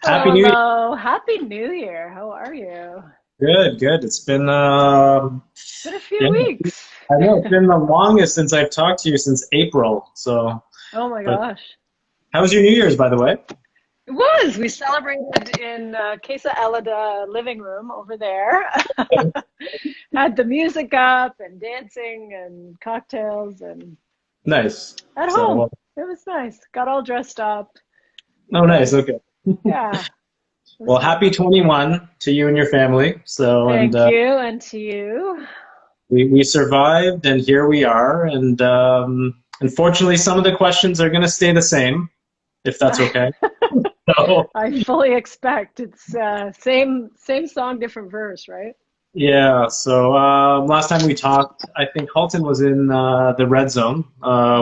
Happy Hello, New Year. hello. Happy New Year. How are you? Good, good. It's been, It's been a few yeah, weeks. I know it's been the longest since I've talked to you since April. So, Oh my but gosh. how was your New Year's, by the way? It was. We celebrated in Casa Elida living room over there. Had the music up and dancing and cocktails and Nice. at So, home. It was nice. Got all dressed up. oh, nice. But Okay. yeah, it was Well, good. happy 21 to you and your family. So, and Thank you. And to you. we survived, and here we are. And unfortunately, some of the questions are going to stay the same, if that's okay. So, I fully expect it's same song, different verse, right? yeah. So, last time we talked, I think Halton was in the red zone.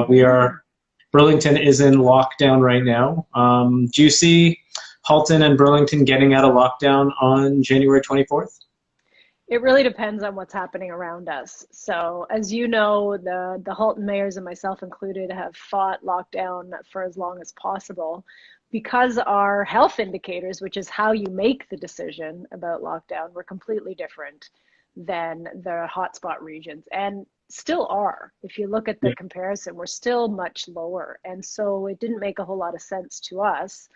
We are. Mhm. Burlington is in lockdown right now. Do you see Halton and Burlington getting out of lockdown on January 24th? It really depends on what's happening around us. So, as you know, the Halton mayors and myself included have fought lockdown for as long as possible because our health indicators, which is how you make the decision about lockdown, were completely different than the hotspot regions and still are. If you look at the Yeah. comparison, we're still much lower. And so it didn't make a whole lot of sense to us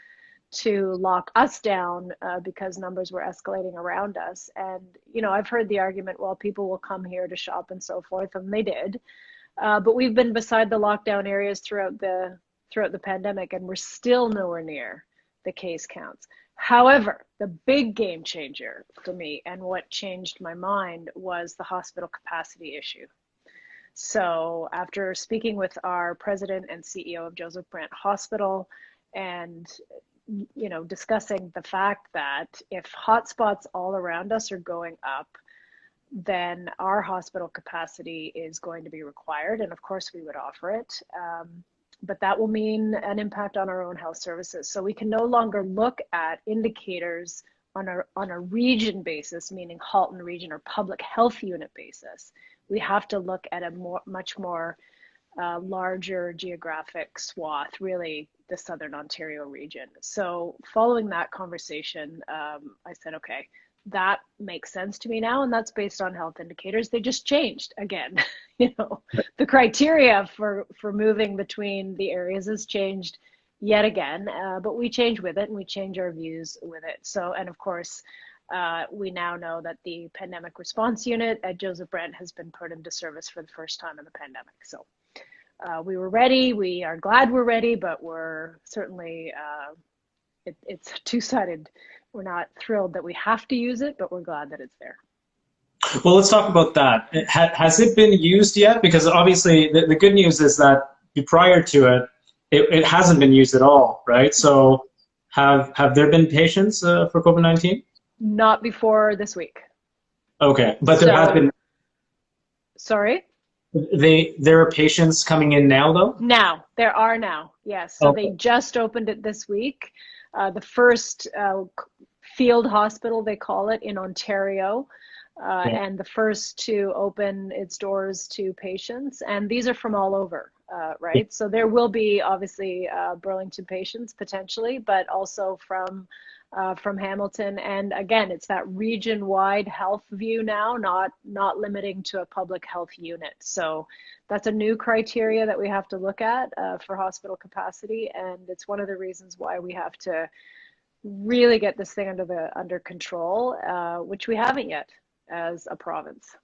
to lock us down because numbers were escalating around us. And, you know, I've heard the argument, well, people will come here to shop and so forth, and they did. But we've been beside the lockdown areas throughout the pandemic, and we're still nowhere near the case counts. However, the big game changer for me and what changed my mind was the hospital capacity issue. So, after speaking with our president and CEO of Joseph Brant Hospital and discussing the fact that if hotspots all around us are going up, then our hospital capacity is going to be required. And of course, we would offer it. But that will mean an impact on our own health services. So we can no longer look at indicators on a region basis, meaning Halton region or public health unit basis. We have to look at a much more larger geographic swath, really the Southern Ontario region. So, following that conversation, I said, okay, that makes sense to me now, and that's based on health indicators. They just changed again. The criteria for moving between the areas has changed yet again, but we change with it and we change our views with it. So, and of course, we now know that the pandemic response unit at Joseph Brant has been put into service for the first time in the pandemic. So we were ready. We are glad we're ready, but we're certainly, it's two-sided. We're not thrilled that we have to use it, but we're glad that it's there. Well, let's talk about that. Has it been used yet? Because obviously, the good news is that prior to it hasn't been used at all, right? So, have there been patients for COVID-19? Not before this week. Okay, but there has So, been. sorry? There are patients coming in now, though. Now, there are now, yes. So they Okay. just opened it this week. The first field hospital, they call it, in Ontario, Yeah. and the first to open its doors to patients. And these are from all over, right? So there will be obviously Burlington patients potentially, but also from Hamilton. And again, it's that region-wide health view now, not limiting to a public health unit. So that's a new criteria that we have to look at for hospital capacity, and it's one of the reasons why we have to really get this thing under control, which we haven't yet as a province.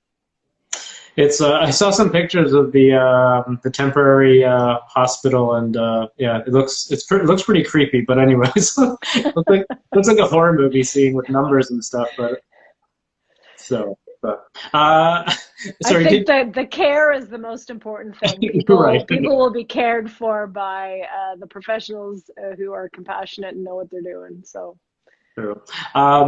It's I saw some pictures of the temporary hospital, and yeah, it looks pretty creepy. But anyways, looks like a horror movie scene with numbers and stuff. But so, but I sorry, think did that the care is the most important thing. you're right. People will be cared for by the professionals who are compassionate and know what they're doing. So True.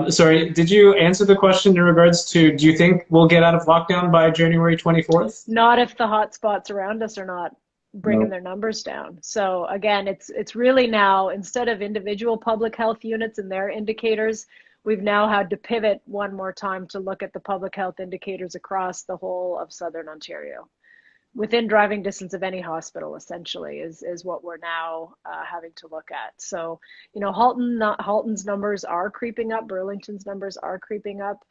Sorry, did you answer the question in regards to do you think we'll get out of lockdown by January 24th? not if the hot spots around us are not bringing No. their numbers down. So again, it's really now, instead of individual public health units and their indicators, we've now had to pivot one more time to look at the public health indicators across the whole of Southern Ontario. within driving distance of any hospital, essentially, is what we're now having to look at. So, Halton's numbers are creeping up, Burlington's numbers are creeping up.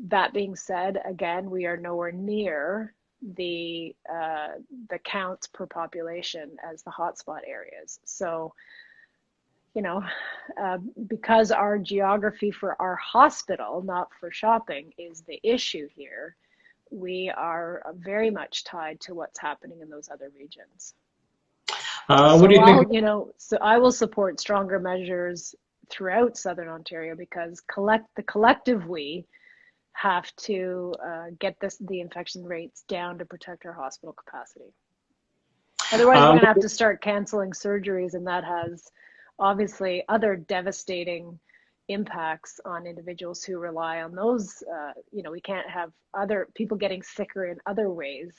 That being said, again, we are nowhere near the counts per population as the hotspot areas. So, because our geography for our hospital, not for shopping, is the issue here, we are very much tied to what's happening in those other regions. What do you think? So I will support stronger measures throughout Southern Ontario, because the collective we have to get the infection rates down to protect our hospital capacity. Otherwise, we're going to have to start canceling surgeries, and that has obviously other devastating impacts on individuals who rely on those. We can't have other people getting sicker in other ways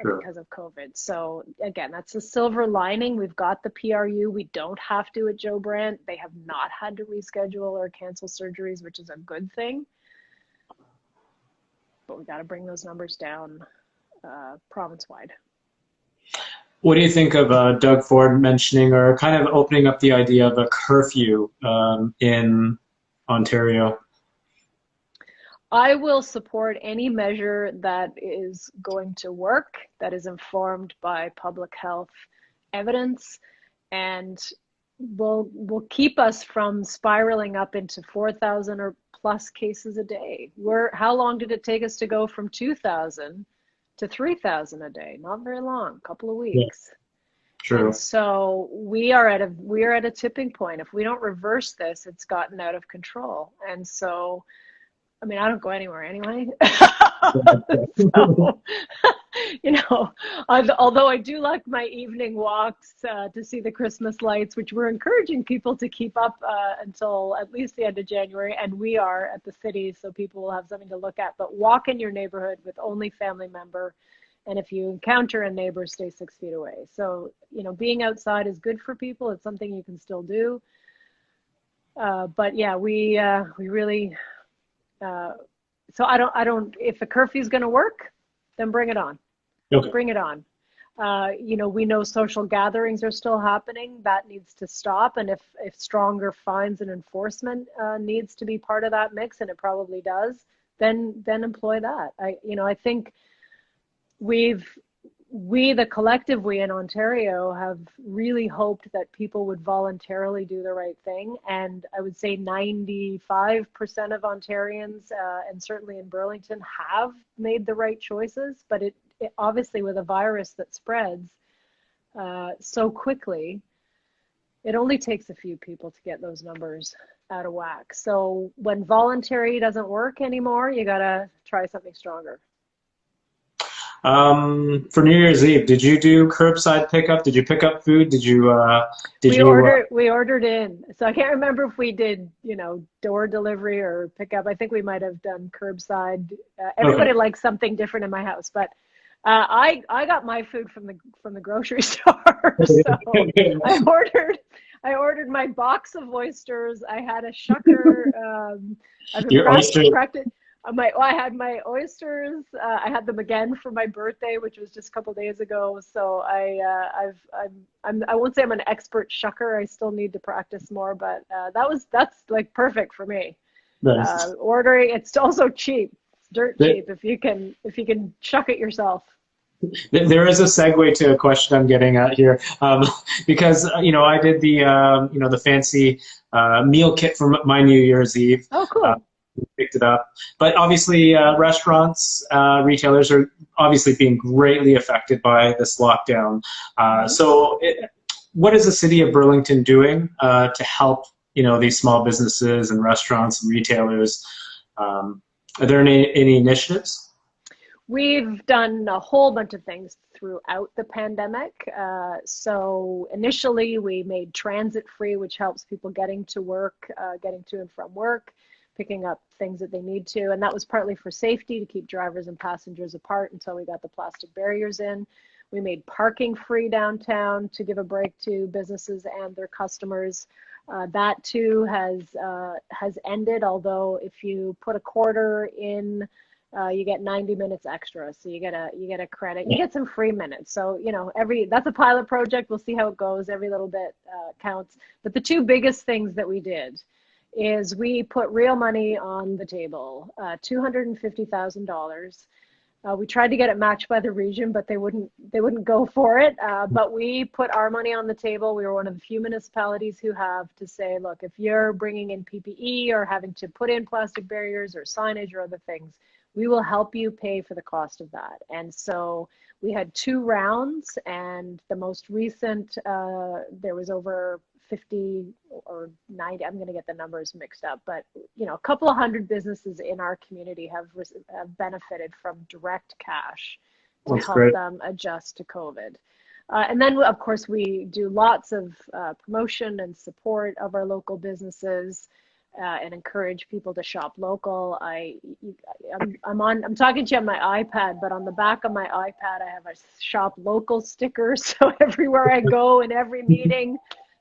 because of COVID. So again, that's a silver lining. We've got the PRU. We don't have to at Joe Brant. They have not had to reschedule or cancel surgeries, which is a good thing. But we got to bring those numbers down province-wide. What do you think of Doug Ford mentioning or kind of opening up the idea of a curfew in Ontario? I will support any measure that is going to work, that is informed by public health evidence, and will keep us from spiraling up into 4,000 or plus cases a day. How long did it take us to go from 2,000 to 3,000 a day? Not very long, a couple of weeks. Yeah. True. And so we are at a tipping point. If we don't reverse this, it's gotten out of control. And so, I mean, I don't go anywhere anyway. So, although I do like my evening walks to see the Christmas lights, which we're encouraging people to keep up until at least the end of January. And we are at the city, so people will have something to look at. But walk in your neighborhood with only family member. And if you encounter a neighbor, stay 6 feet away. So, being outside is good for people. It's something you can still do. But yeah, we really, so I don't, if the curfew is going to work, then bring it on. Okay. Bring it on. We know social gatherings are still happening. That needs to stop. And if stronger fines and enforcement needs to be part of that mix, and it probably does, then employ that. I think the collective we in Ontario have really hoped that people would voluntarily do the right thing. And I would say 95% of Ontarians, and certainly in Burlington, have made the right choices. But it obviously, with a virus that spreads so quickly, it only takes a few people to get those numbers out of whack. So when voluntary doesn't work anymore, you got to try something stronger. For New Year's Eve, did you do curbside pickup? Did you pick up food? We ordered in. So I can't remember if we did, door delivery or pickup. I think we might have done curbside. Everybody likes something different in my house, but I got my food from the grocery store. So I ordered my box of oysters. I had a shucker. I had my oysters. I had them again for my birthday, which was just a couple days ago. So I won't say I'm an expert shucker. I still need to practice more, but that's like perfect for me. Nice. Ordering, it's also cheap. It's dirt cheap if you can shuck it yourself. There is a segue to a question I'm getting at here, because I did the fancy meal kit for my New Year's Eve. Oh, cool. Picked it up, but obviously restaurants, retailers are obviously being greatly affected by this lockdown. So what is the city of Burlington doing to help these small businesses and restaurants and retailers? Are there any initiatives? We've done a whole bunch of things throughout the pandemic. So initially we made transit free, which helps people getting to work, getting to and from work, picking up things that they need to. And that was partly for safety, to keep drivers and passengers apart until we got the plastic barriers in. We made parking free downtown to give a break to businesses and their customers. That too has ended, although if you put a quarter in you get 90 minutes extra. So you get a credit. You get some free minutes. So, you know, that's a pilot project. We'll see how it goes. Every little bit counts. But the two biggest things that we did is we put real money on the table, $250,000. We tried to get it matched by the region, but they wouldn't go for it. But we put our money on the table. We were one of the few municipalities who have to say, look, if you're bringing in PPE or having to put in plastic barriers or signage or other things, we will help you pay for the cost of that. And so we had 2 rounds, and the most recent, there was over 50 or 90, I'm going to get the numbers mixed up, but you know, a couple of hundred businesses in our community have benefited from direct cash to That's help great. them adjust to COVID. And then, of course, we do lots of promotion and support of our local businesses. And encourage people to shop local. I'm talking to you on my iPad, but on the back of my iPad, I have a shop local sticker. So everywhere I go in every meeting,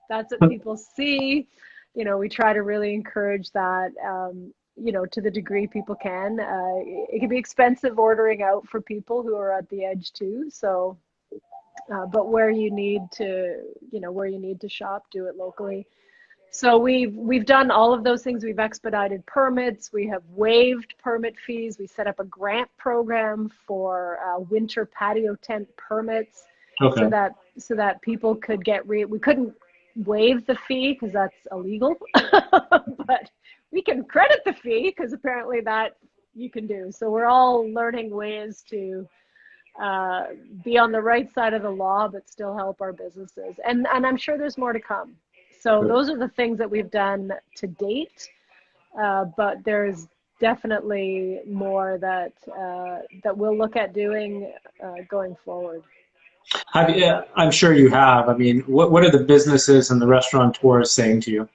that's what people see. You know, we try to really encourage that, you know, to the degree people can. It can be expensive ordering out for people who are at the edge too. So, but where you need to shop, do it locally. So we've done all of those things. We've expedited permits. We have waived permit fees. We set up a grant program for winter patio tent permits, Okay. so that people could get we couldn't waive the fee because that's illegal, but we can credit the fee because apparently that you can do. So we're all learning ways to be on the right side of the law, but still help our businesses. And I'm sure there's more to come. So those are the things that we've done to date, but there's definitely more that we'll look at doing going forward. I'm sure you have. I mean, what are the businesses and the restaurateurs saying to you?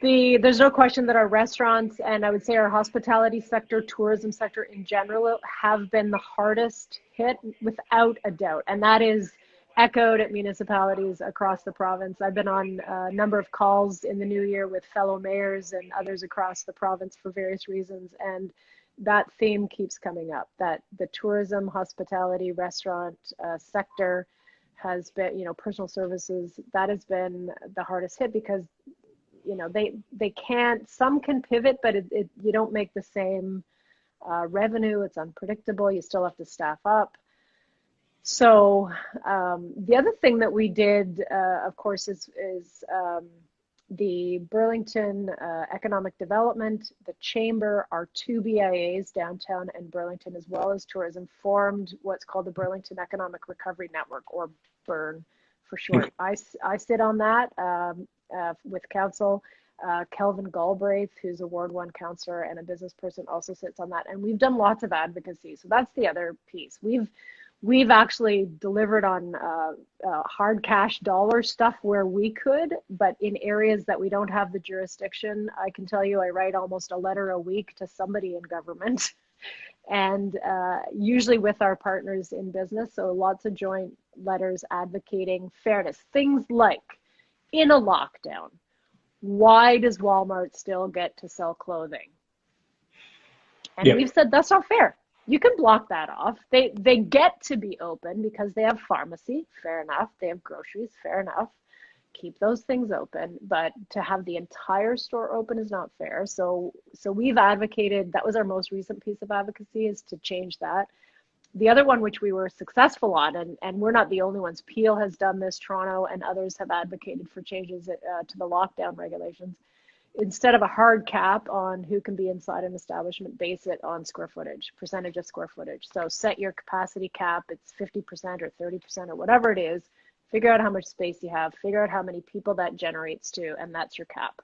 There's no question that our restaurants, and I would say our hospitality sector, tourism sector in general, have been the hardest hit without a doubt. And that is echoed at municipalities across the province. I've been on a number of calls in the new year with fellow mayors and others across the province for various reasons. And that theme keeps coming up, that the tourism, hospitality, restaurant sector has been, you know, personal services, that has been the hardest hit because you know, they can't, some can pivot, but you don't make the same revenue. It's unpredictable. You still have to staff up. So the other thing that we did, of course, is the Burlington Economic Development, the Chamber, our 2 BIAs, downtown and Burlington, as well as tourism, formed what's called the Burlington Economic Recovery Network, or BERN for short. I sit on that with council. Kelvin Galbraith, who's a Ward 1 councillor and a business person, also sits on that. And we've done lots of advocacy. So that's the other piece. We've actually delivered on hard cash dollar stuff where we could, but in areas that we don't have the jurisdiction, I can tell you I write almost a letter a week to somebody in government, and usually with our partners in business. So lots of joint letters advocating fairness. Things like, in a lockdown, why does Walmart still get to sell clothing? And we've said that's not fair. You can block that off. They get to be open because they have pharmacy, fair enough. They have groceries, fair enough. Keep those things open, but to have the entire store open is not fair. So we've advocated, that was our most recent piece of advocacy, is to change that. The other one, which we were successful on, and we're not the only ones, Peel has done this, Toronto and others have advocated for changes to the lockdown regulations. Instead of a hard cap on who can be inside an establishment, base it on square footage, percentage of square footage. So set your capacity cap, it's 50% or 30% or whatever it is, figure out how much space you have, figure out how many people that generates to, and that's your cap.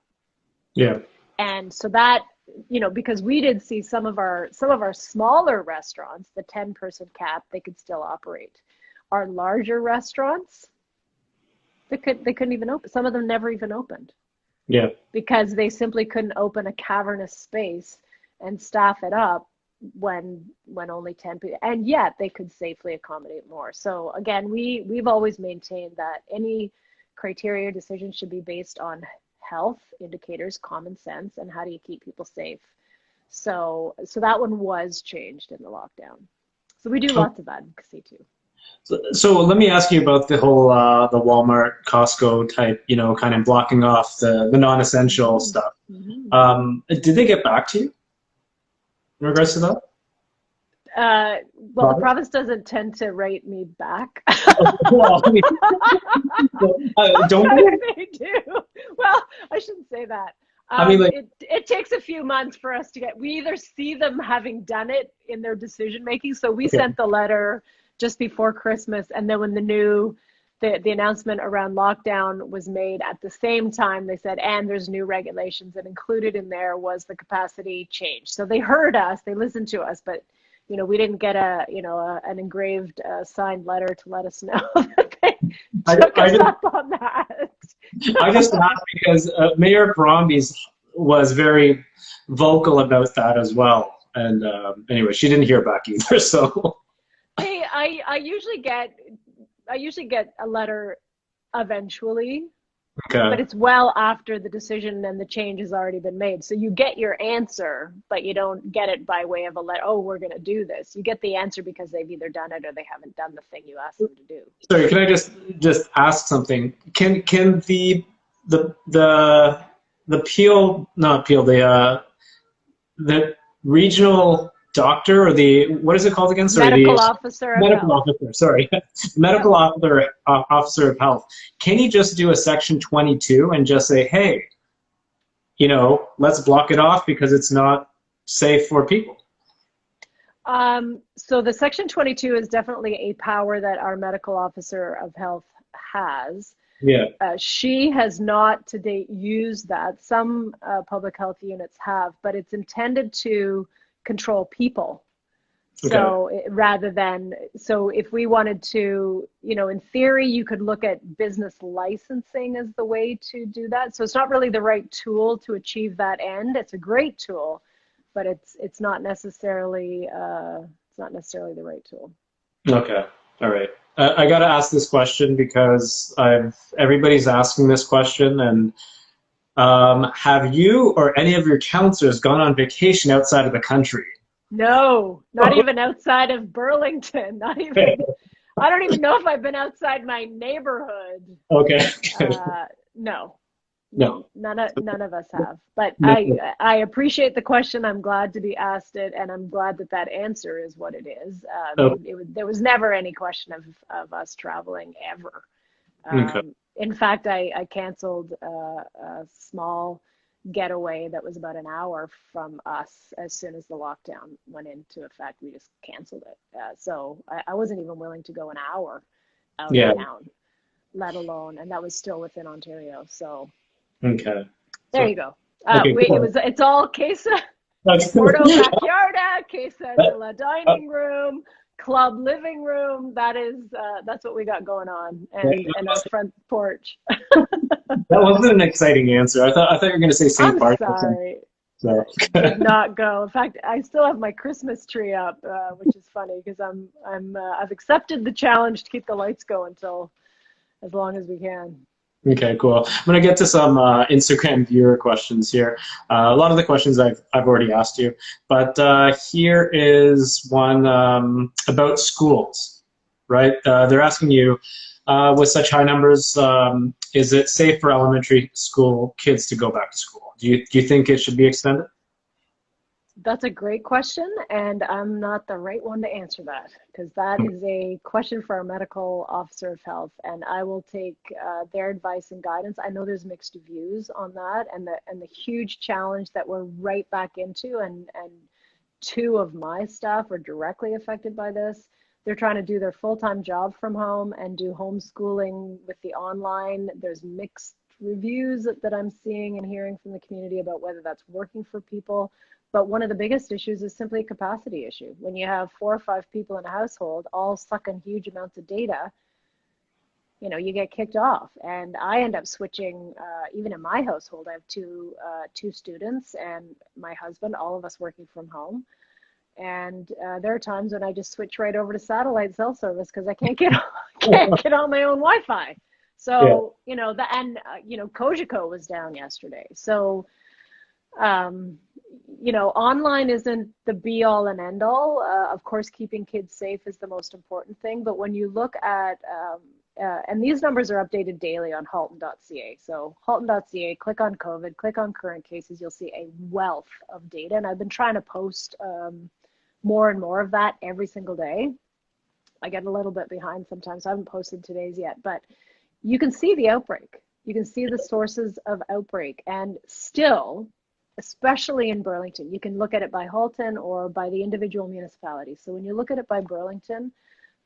Yeah. And so that, you know, because we did see some of our smaller restaurants, the 10-person cap, they could still operate. Our larger restaurants, they couldn't even open. Some of them never even opened. Yeah. Because they simply couldn't open a cavernous space and staff it up when only 10 people, and yet they could safely accommodate more. So again, we've always maintained that any criteria or decision should be based on health indicators, common sense, and how do you keep people safe. So that one was changed in the lockdown. So we do lots of advocacy too. So let me ask you about the whole the Walmart, Costco type, kind of blocking off the non-essential stuff. Did they get back to you in regards to that? Well, the province doesn't tend to write me back. Well, I mean, don't they do. Well, I shouldn't say that. I mean, like, it takes a few months for us to we either see them having done it in their decision making. So we sent the letter just before Christmas, and then when the announcement around lockdown was made at the same time, they said, and there's new regulations, and included in there was the capacity change. So they heard us, they listened to us, but we didn't get an engraved signed letter to let us know that they took us up on that. I just laughed because Mayor Bromby's was very vocal about that as well. And anyway, she didn't hear back either. So hey, I usually get a letter eventually. Okay. But it's well after the decision and the change has already been made. So you get your answer, but you don't get it by way of a letter. Oh, we're going to do this. You get the answer because they've either done it or they haven't done the thing you asked them to do. Sorry, can I just ask something? Can the regional doctor or what is it called again? Sorry, medical officer of medical health. Officer. Sorry, medical officer of health. Can he just do a Section 22 and just say, hey, let's block it off because it's not safe for people? So the Section 22 is definitely a power that our medical officer of health has. Yeah. She has not to date used that. Some public health units have, but it's intended to control people. So rather than, if we wanted to, in theory, you could look at business licensing as the way to do that. So it's not really the right tool to achieve that end. It's a great tool, but it's not necessarily the right tool. Okay. All right. I got to ask this question because everybody's asking this question, and have you or any of your counselors gone on vacation outside of the country? No, not even outside of Burlington. Not even. I don't even know if I've been outside my neighborhood. Okay. No. None of us have. But I appreciate the question. I'm glad to be asked it, and I'm glad that answer is what it is. There was never any question of us traveling ever. In fact, I canceled a small getaway that was about an hour from us as soon as the lockdown went into effect. We just canceled it. So I wasn't even willing to go an hour out of town, let alone, and that was still within Ontario. So there you go. It's all Casa Porto Backyarda, Casa de la dining room, club living room. That's what we got going on, and our front porch. That wasn't an exciting answer. I thought you were going to say St. Bart's. I'm sorry. So. Did not go. In fact, I still have my Christmas tree up, which is funny because I've accepted the challenge to keep the lights going until as long as we can. Okay, cool. I'm going to get to some Instagram viewer questions here. A lot of the questions I've already asked you, but here is one about schools, right? They're asking you, with such high numbers, is it safe for elementary school kids to go back to school? Do you think it should be extended? That's a great question, and I'm not the right one to answer that because that is a question for our medical officer of health, and I will take their advice and guidance. I know there's mixed views on that, and the huge challenge that we're right back into, and two of my staff are directly affected by this. They're trying to do their full-time job from home and do homeschooling with the online. There's mixed reviews that I'm seeing and hearing from the community about whether that's working for people. But one of the biggest issues is simply a capacity issue. When you have 4 or 5 people in a household all sucking huge amounts of data, you get kicked off. And I end up switching, even in my household, I have two students and my husband, all of us working from home. And there are times when I just switch right over to satellite cell service because I can't get on my own Wi-Fi. So, Cogeco was down yesterday. So Um, you know, online isn't the be all and end all. Of course, keeping kids safe is the most important thing. But when you look at, and these numbers are updated daily on halton.ca. So halton.ca, click on COVID, click on current cases, you'll see a wealth of data. And I've been trying to post more and more of that every single day. I get a little bit behind sometimes. I haven't posted today's yet, but you can see the outbreak. You can see the sources of outbreak. And still, especially in Burlington, you can look at it by Halton or by the individual municipalities. So when you look at it by Burlington,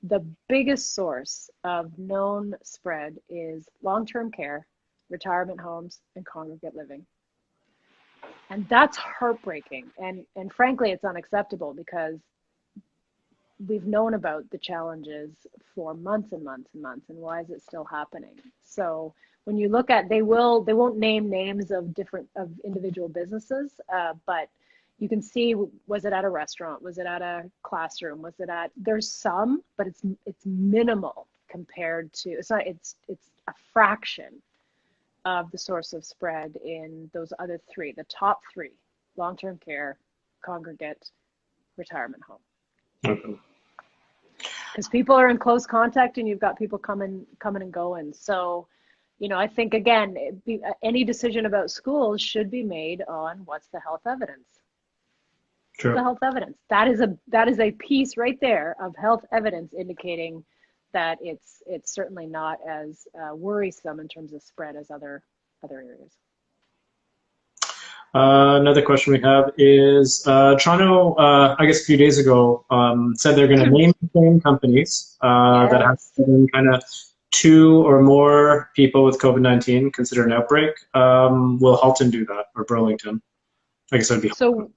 the biggest source of known spread is long-term care, retirement homes, and congregate living. And that's heartbreaking. And frankly, it's unacceptable because we've known about the challenges for months and months and months, and why is it still happening? So when you look at, they won't name names of individual businesses, but you can see, was it at a restaurant? Was it at a classroom? Was it at, there's some, but it's minimal compared to, it's a fraction of the source of spread in those other three, the top three: long-term care, congregate, retirement home. Okay. Because people are in close contact and you've got people coming and going. So, you know, I think, again, any decision about schools should be made on what's the health evidence. True. The health evidence. That is a piece right there of health evidence indicating that it's certainly not as worrisome in terms of spread as other areas. Another question we have is Toronto, I guess a few days ago, said they're going to name the same companies that have been kind of 2 or more people with COVID-19 considered an outbreak. Will Halton do that, or Burlington? I guess it would be so.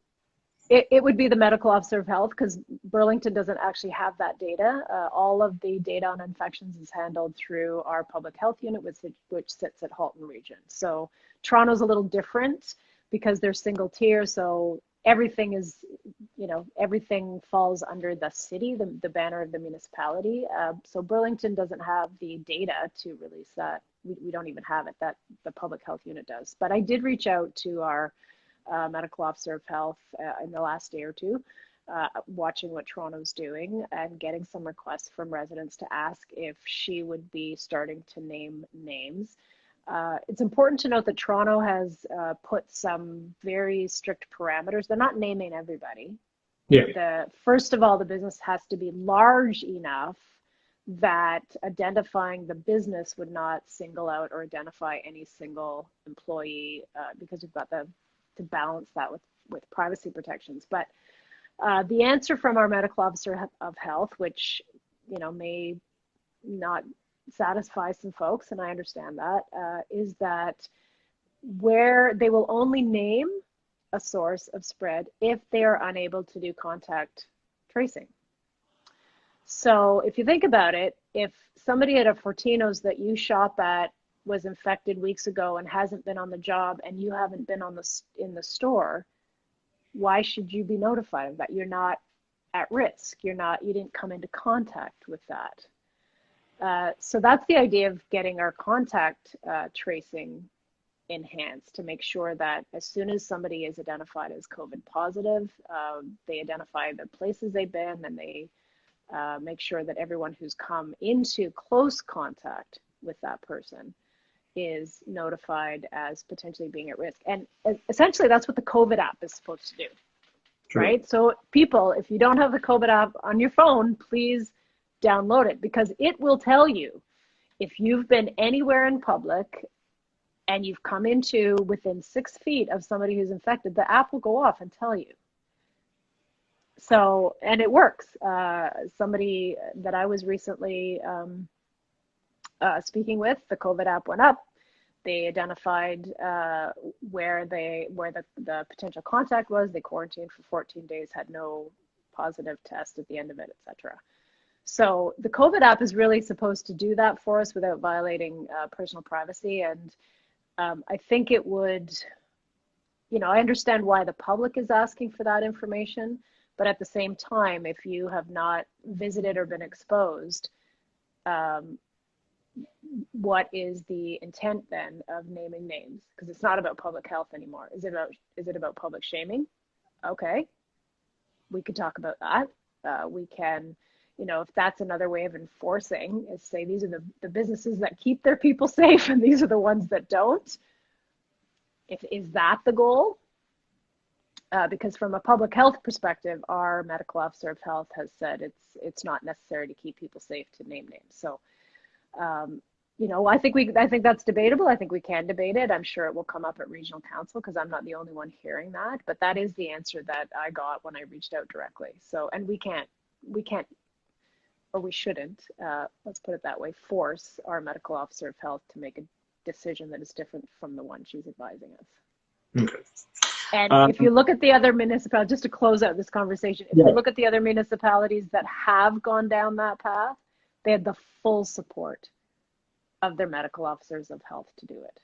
It would be the medical officer of health, because Burlington doesn't actually have that data. All of the data on infections is handled through our public health unit, which sits at Halton Region. So Toronto's a little different because they're single tier. So everything is, you know, everything falls under the city, the banner of the municipality. So Burlington doesn't have the data to release that. We don't even have it. That the public health unit does. But I did reach out to our medical officer of health in the last day or two, watching what Toronto's doing and getting some requests from residents to ask if she would be starting to name names. It's important to note that Toronto has put some very strict parameters. They're not naming everybody. Yeah. First of all, the business has to be large enough that identifying the business would not single out or identify any single employee, because you've got to balance that with privacy protections. But the answer from our medical officer of health, which, you know, may not satisfy some folks, and I understand that, is that where they will only name a source of spread if they are unable to do contact tracing. So if you think about it, if somebody at a Fortino's that you shop at was infected weeks ago and hasn't been on the job, and you haven't been in the store, why should you be notified of that? You're not at risk. You didn't come into contact with that. So that's the idea of getting our contact tracing enhanced, to make sure that as soon as somebody is identified as COVID positive, they identify the places they've been, and they make sure that everyone who's come into close contact with that person is notified as potentially being at risk. And essentially that's what the COVID app is supposed to do. True. Right? So people, if you don't have the COVID app on your phone, please download it, because it will tell you if you've been anywhere in public and you've come into within 6 feet of somebody who's infected, the app will go off and tell you. So, and it works. Somebody that I was recently speaking with, the COVID app went up. They identified where the potential contact was. They quarantined for 14 days, had no positive test at the end of it, etc. So the COVID app is really supposed to do that for us without violating personal privacy. And I think it would, you know, I understand why the public is asking for that information, but at the same time, if you have not visited or been exposed, what is the intent then of naming names? Because it's not about public health anymore. Is it about public shaming? Okay, we could talk about that. We can, if that's another way of enforcing, is say these are the businesses that keep their people safe and these are the ones that don't. Is that the goal? Because from a public health perspective, our medical officer of health has said it's not necessary to keep people safe to name names. So, I think that's debatable. I think we can debate it. I'm sure it will come up at regional council because I'm not the only one hearing that. But that is the answer that I got when I reached out directly. So, and we can't, or we shouldn't, let's put it that way, force our medical officer of health to make a decision that is different from the one she's advising us. Okay. And if you look at the other municipalities, just to close out this conversation, if you look at the other municipalities that have gone down that path, they had the full support of their medical officers of health to do it.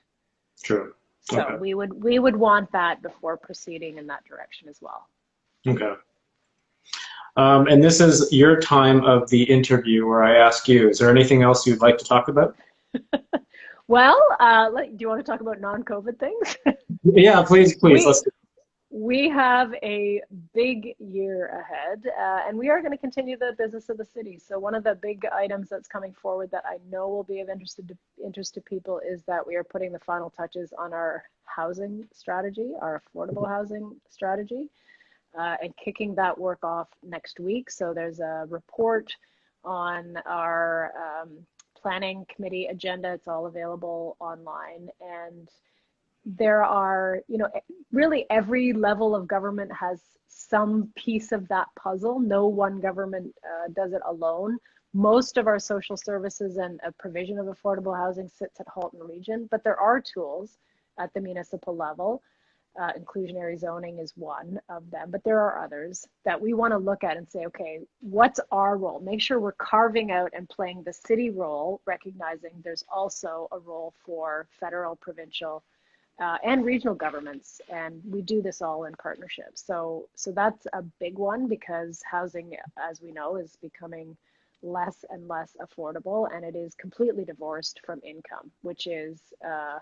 True. So okay. we would want that before proceeding in that direction as well. Okay. And this is your time of the interview where I ask you, is there anything else you'd like to talk about? Well, do you want to talk about non-COVID things? Yeah, please. Let's do it. We have a big year ahead, and we are going to continue the business of the city. So one of the big items that's coming forward that I know will be of interest to people is that we are putting the final touches on our housing strategy, our affordable housing strategy, and kicking that work off next week. So there's a report on our planning committee agenda. It's all available online, and there are, really every level of government has some piece of that puzzle. No one government does it alone. Most of our social services and a provision of affordable housing sits at Halton Region, but there are tools at the municipal level. Inclusionary zoning is one of them, but there are others that we want to look at and say, okay, what's our role? Make sure we're carving out and playing the city role, recognizing there's also a role for federal, provincial, and regional governments, and we do this all in partnership. So that's a big one because housing, as we know, is becoming less and less affordable, and it is completely divorced from income, which is a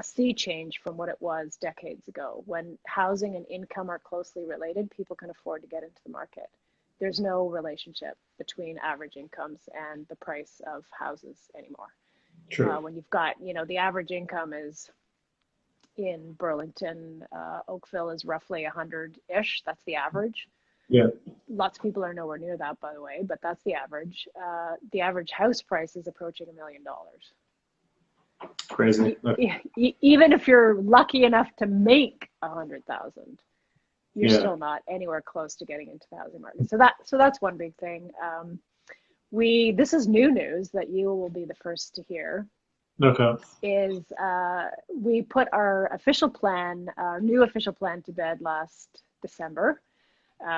sea change from what it was decades ago. When housing and income are closely related, people can afford to get into the market. There's no relationship between average incomes and the price of houses anymore. True. When you've got, the average income is in Burlington, Oakville is roughly 100-ish. That's the average. Yeah. Lots of people are nowhere near that, by the way, but that's the average. The average house price is approaching $1 million. Crazy. Even if you're lucky enough to make 100,000, you're still not anywhere close to getting into the housing market. So that's one big thing. This is new news that you will be the first to hear. Okay. Is we put our new official plan to bed last December.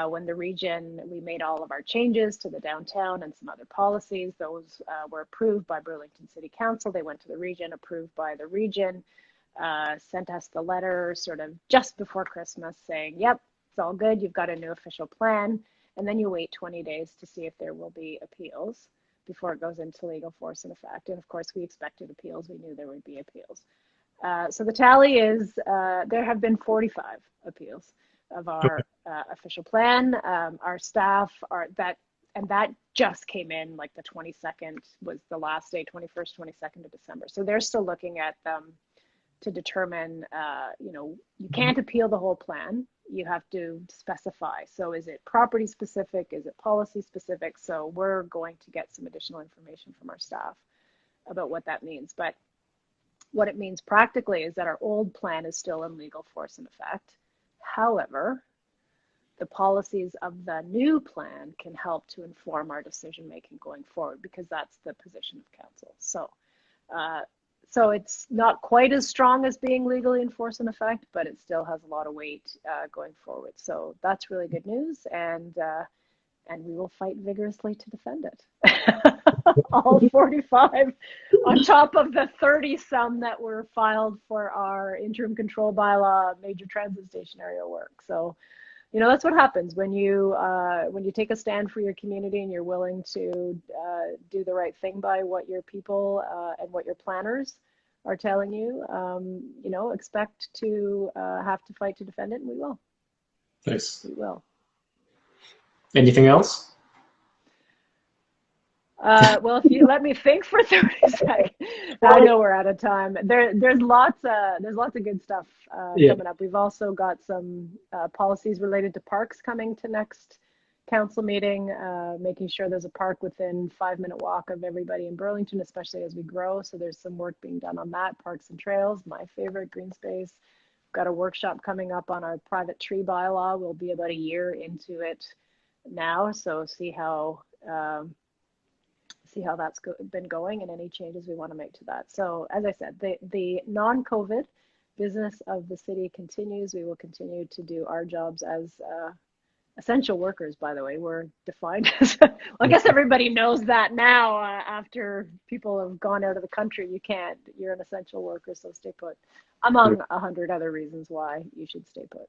When the region, we made all of our changes to the downtown and some other policies. Those were approved by Burlington City Council. They went to the region, approved by the region, sent us the letter sort of just before Christmas saying, yep, it's all good. You've got a new official plan. And then you wait 20 days to see if there will be appeals before it goes into legal force and effect. And of course, we expected appeals. We knew there would be appeals. So the tally is there have been 45 appeals of our official plan. Our staff that just came in, like the 22nd was the last day, 21st, 22nd of December. So they're still looking at them to determine, you can't appeal the whole plan. You have to specify. So is it property specific? Is it policy specific? So we're going to get some additional information from our staff about what that means. But what it means practically is that our old plan is still in legal force and effect. However, the policies of the new plan can help to inform our decision making going forward, because that's the position of council. So it's not quite as strong as being legally in force and effect, but it still has a lot of weight going forward. So that's really good news, and we will fight vigorously to defend it. All 45 on top of the 30 some that were filed for our interim control bylaw major transit station area work. So you know, that's what happens when you take a stand for your community and you're willing to do the right thing by what your people and what your planners are telling you. You know, expect to have to fight to defend it, and we will. Nice. We will. Anything else? Well, if you let me think for 30 seconds, I know we're out of time. There's lots of good stuff coming up. We've also got some policies related to parks coming to next council meeting, making sure there's a park within 5-minute walk of everybody in Burlington, especially as we grow. So there's some work being done on that. Parks and trails, my favorite, green space. We've got a workshop coming up on our private tree bylaw. We'll be about a year into it now, so see how that's been going and any changes we want to make to that. So as I said, the non-COVID business of the city continues. We will continue to do our jobs as essential workers, by the way. We're defined as, well, I guess everybody knows that now after people have gone out of the country. You're an essential worker, so stay put. Among 100 other reasons why you should stay put.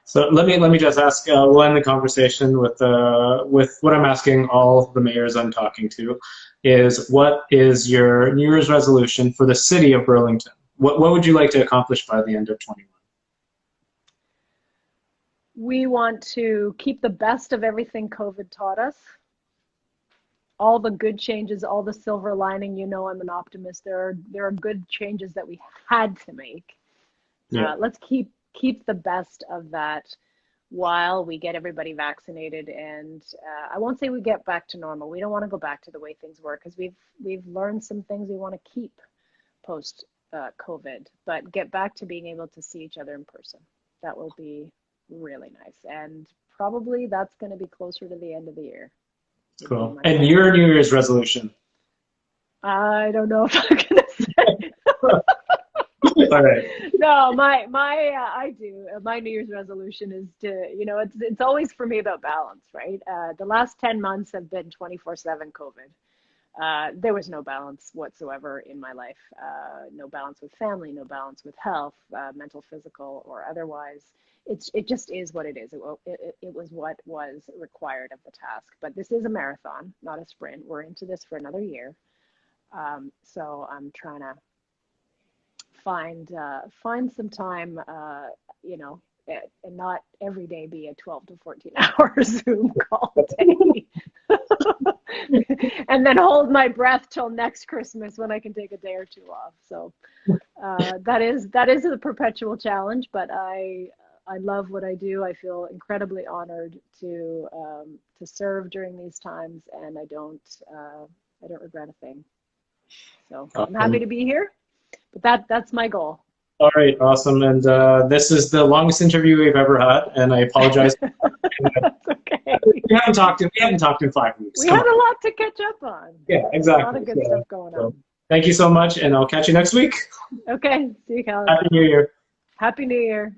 So let me just ask. We'll end the conversation with what I'm asking all the mayors I'm talking to, is what is your New Year's resolution for the city of Burlington? What would you like to accomplish by the end of 21? We want to keep the best of everything COVID taught us. All the good changes, all the silver lining. You know, I'm an optimist. There are good changes that we had to make. Yeah. Let's keep the best of that while we get everybody vaccinated, and I won't say we get back to normal. We don't want to go back to the way things were, because we've learned some things we want to keep post COVID, but get back to being able to see each other in person. That will be really nice, and probably that's going to be closer to the end of the year. Cool. And your New Year's resolution? I don't know if I'm going to say. All right. No, my New Year's resolution is to, you know, it's always for me about balance, right? The last 10 months have been 24/7 COVID. There was no balance whatsoever in my life. No balance with family, no balance with health, mental, physical, or otherwise. It just is what it is. It was what was required of the task. But this is a marathon, not a sprint. We're into this for another year. So I'm trying to find some time, you know, and not every day be a 12 to 14 hour Zoom call day. And then hold my breath till next Christmas when I can take a day or two off. So that is a perpetual challenge, but I love what I do. I feel incredibly honored to serve during these times, and I don't regret a thing. So I'm happy to be here. But that's my goal. All right, awesome. And this is the longest interview we've ever had, and I apologize. That's okay. We haven't talked in 5 weeks. We had a lot to catch up on. Yeah, exactly. A lot of good stuff going on. Thank you so much, and I'll catch you next week. Okay, see you, Khaled. Happy New Year. Happy New Year.